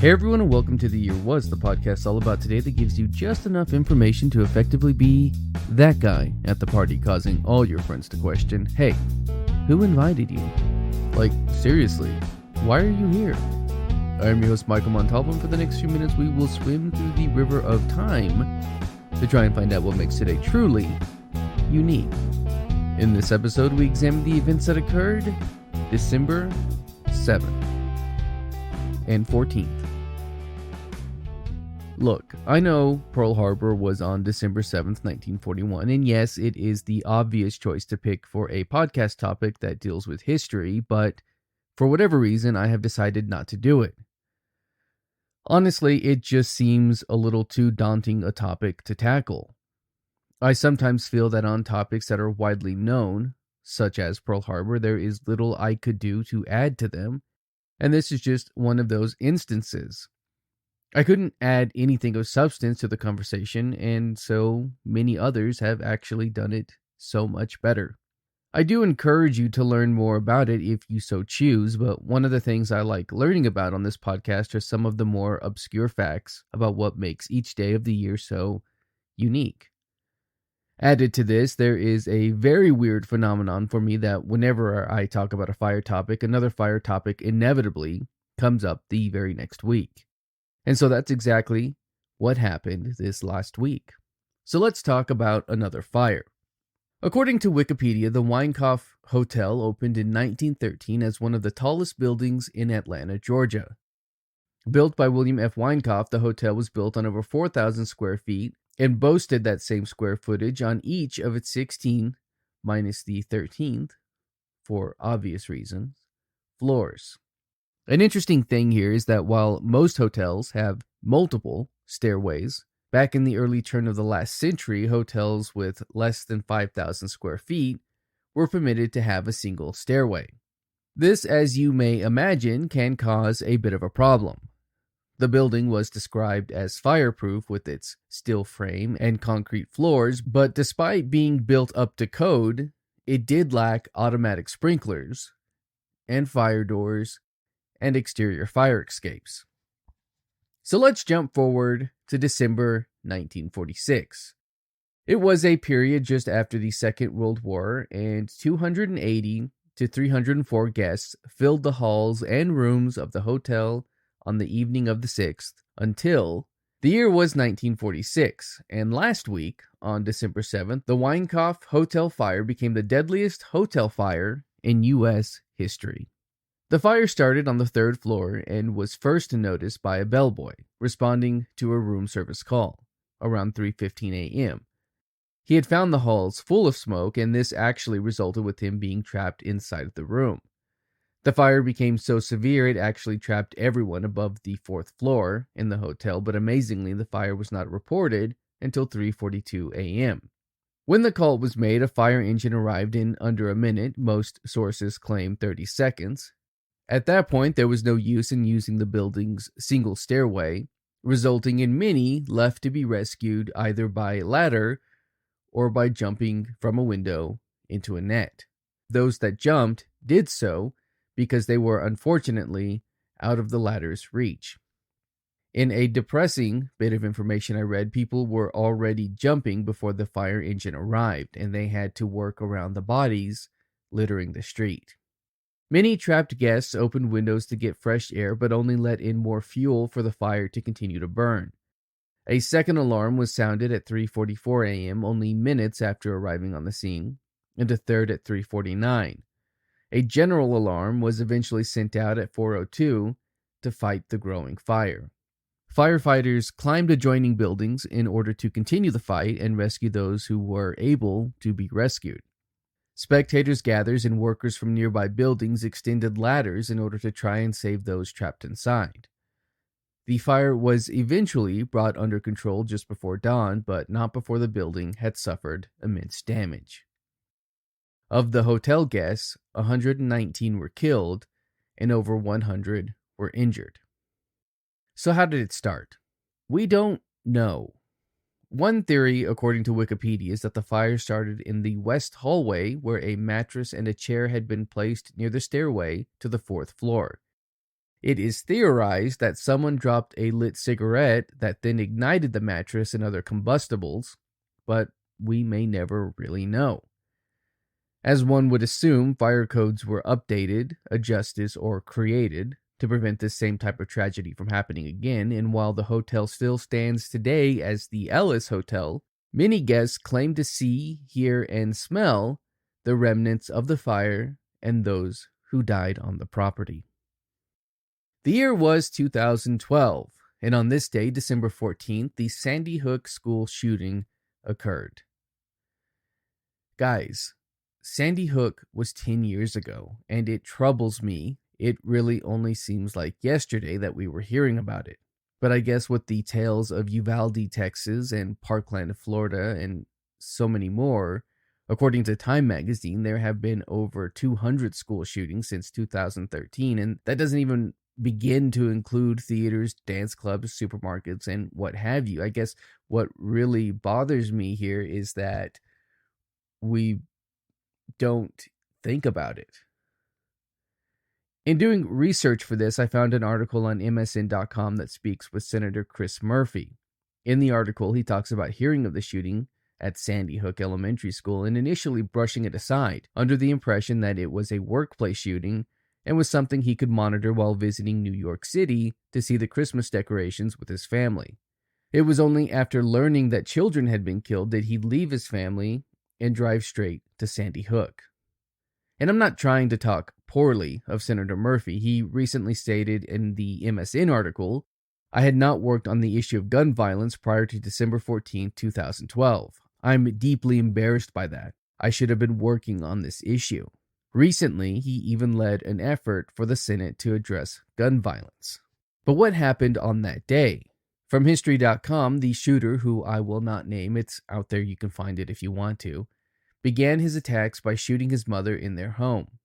Hey everyone, and welcome to The Year Was, the podcast all about today that gives you just enough information to effectively be that guy at the party, causing all your friends to question, hey, who invited you? Like, seriously, why are you here? I am your host, Michael Montalvo, and for the next few minutes we will swim through the river of time to try and find out what makes today truly unique. In this episode, we examine the events that occurred December 7th and 14th. Look, I know Pearl Harbor was on December 7th, 1941, and yes, it is the obvious choice to pick for a podcast topic that deals with history, but for whatever reason, I have decided not to do it. Honestly, it just seems a little too daunting a topic to tackle. I sometimes feel that on topics that are widely known, such as Pearl Harbor, there is little I could do to add to them, and this is just one of those instances. I couldn't add anything of substance to the conversation, and so many others have actually done it so much better. I do encourage you to learn more about it if you so choose, but one of the things I like learning about on this podcast are some of the more obscure facts about what makes each day of the year so unique. Added to this, there is a very weird phenomenon for me that whenever I talk about a fire topic, another fire topic inevitably comes up the very next week. And so that's exactly what happened this last week. So let's talk about another fire. According to Wikipedia, the Winecoff Hotel opened in 1913 as one of the tallest buildings in Atlanta, Georgia. Built by William F. Winecoff, the hotel was built on over 4,000 square feet and boasted that same square footage on each of its 16, minus the 13th, for obvious reasons, floors. An interesting thing here is that while most hotels have multiple stairways, back in the early turn of the last century, hotels with less than 5,000 square feet were permitted to have a single stairway. This, as you may imagine, can cause a bit of a problem. The building was described as fireproof with its steel frame and concrete floors, but despite being built up to code, it did lack automatic sprinklers and fire doors and exterior fire escapes. So let's jump forward to December 1946. It was a period just after the Second World War, and 280 to 304 guests filled the halls and rooms of the hotel on the evening of the 6th until the year was 1946, and last week, on December 7th, the Winecoff Hotel fire became the deadliest hotel fire in U.S. history. The fire started on the 3rd floor and was first noticed by a bellboy responding to a room service call around 3:15 a.m. He had found the halls full of smoke, and this actually resulted with him being trapped inside of the room. The fire became so severe it actually trapped everyone above the 4th floor in the hotel, but amazingly the fire was not reported until 3:42 a.m. When the call was made, a fire engine arrived in under a minute. Most sources claim 30 seconds. At that point, there was no use in using the building's single stairway, resulting in many left to be rescued either by ladder or by jumping from a window into a net. Those that jumped did so because they were unfortunately out of the ladder's reach. In a depressing bit of information I read, people were already jumping before the fire engine arrived, and they had to work around the bodies littering the street. Many trapped guests opened windows to get fresh air, but only let in more fuel for the fire to continue to burn. A second alarm was sounded at 3:44 a.m., only minutes after arriving on the scene, and a third at 3:49. A general alarm was eventually sent out at 4:02 to fight the growing fire. Firefighters climbed adjoining buildings in order to continue the fight and rescue those who were able to be rescued. Spectators gathered and workers from nearby buildings extended ladders in order to try and save those trapped inside. The fire was eventually brought under control just before dawn, but not before the building had suffered immense damage. Of the hotel guests, 119 were killed and over 100 were injured. So how did it start? We don't know. One theory, according to Wikipedia, is that the fire started in the west hallway where a mattress and a chair had been placed near the stairway to the 4th floor. It is theorized that someone dropped a lit cigarette that then ignited the mattress and other combustibles, but we may never really know. As one would assume, fire codes were updated, adjusted, or created to prevent this same type of tragedy from happening again, and while the hotel still stands today as the Ellis Hotel, many guests claim to see, hear, and smell the remnants of the fire and those who died on the property. The year was 2012, and on this day, December 14th, the Sandy Hook school shooting occurred. Guys, Sandy Hook was 10 years ago, and it troubles me. It really only seems like yesterday that we were hearing about it. But I guess with the tales of Uvalde, Texas, and Parkland, Florida, and so many more, according to Time magazine, there have been over 200 school shootings since 2013, and that doesn't even begin to include theaters, dance clubs, supermarkets, and what have you. I guess what really bothers me here is that we don't think about it. In doing research for this, I found an article on MSN.com that speaks with Senator Chris Murphy. In the article, he talks about hearing of the shooting at Sandy Hook Elementary School and initially brushing it aside, under the impression that it was a workplace shooting and was something he could monitor while visiting New York City to see the Christmas decorations with his family. It was only after learning that children had been killed that he'd leave his family and drive straight to Sandy Hook. And I'm not trying to talk poorly of Senator Murphy. He recently stated in the MSN article, "I had not worked on the issue of gun violence prior to December 14, 2012. I'm deeply embarrassed by that. I should have been working on this issue." Recently, he even led an effort for the Senate to address gun violence. But what happened on that day? From History.com, the shooter, who I will not name, it's out there, you can find it if you want to, began his attacks by shooting his mother in their home.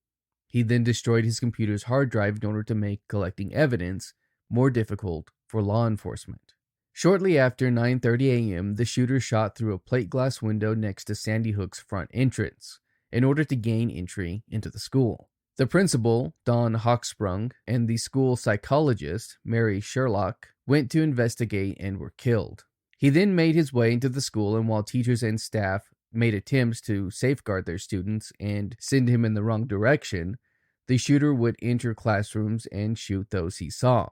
He then destroyed his computer's hard drive in order to make collecting evidence more difficult for law enforcement. Shortly after 9:30 a.m., the shooter shot through a plate glass window next to Sandy Hook's front entrance in order to gain entry into the school. The principal, Don Hochsprung, and the school psychologist, Mary Sherlock, went to investigate and were killed. He then made his way into the school, and while teachers and staff made attempts to safeguard their students and send him in the wrong direction, the shooter would enter classrooms and shoot those he saw.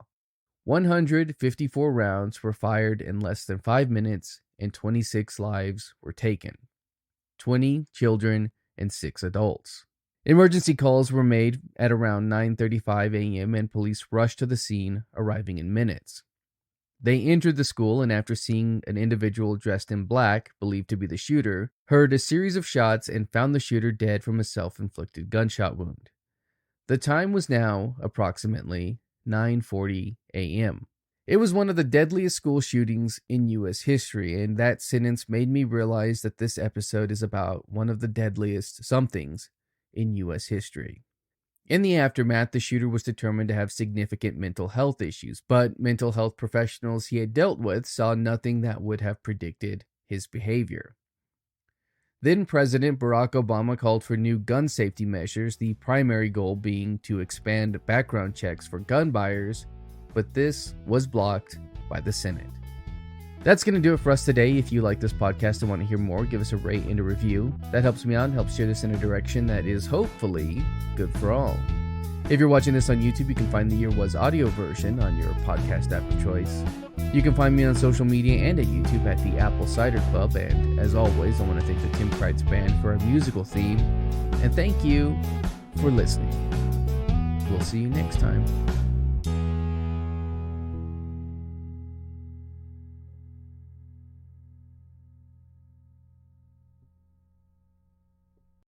154 rounds were fired in less than 5 minutes, and 26 lives were taken. 20 children and 6 adults. Emergency calls were made at around 9:35 a.m. and police rushed to the scene, arriving in minutes. They entered the school and, after seeing an individual dressed in black, believed to be the shooter, heard a series of shots and found the shooter dead from a self-inflicted gunshot wound. The time was now approximately 9:40 a.m. It was one of the deadliest school shootings in U.S. history, and that sentence made me realize that this episode is about one of the deadliest somethings in U.S. history. In the aftermath, the shooter was determined to have significant mental health issues, but mental health professionals he had dealt with saw nothing that would have predicted his behavior. Then President Barack Obama called for new gun safety measures, the primary goal being to expand background checks for gun buyers, but this was blocked by the Senate. That's going to do it for us today. If you like this podcast and want to hear more, give us a rate and a review. That helps me out and helps steer this in a direction that is hopefully good for all. If you're watching this on YouTube, you can find the Year Was audio version on your podcast app of choice. You can find me on social media and at YouTube at the Apple Cider Club. And as always, I want to thank the Tim Kreitz Band for our musical theme. And thank you for listening. We'll see you next time.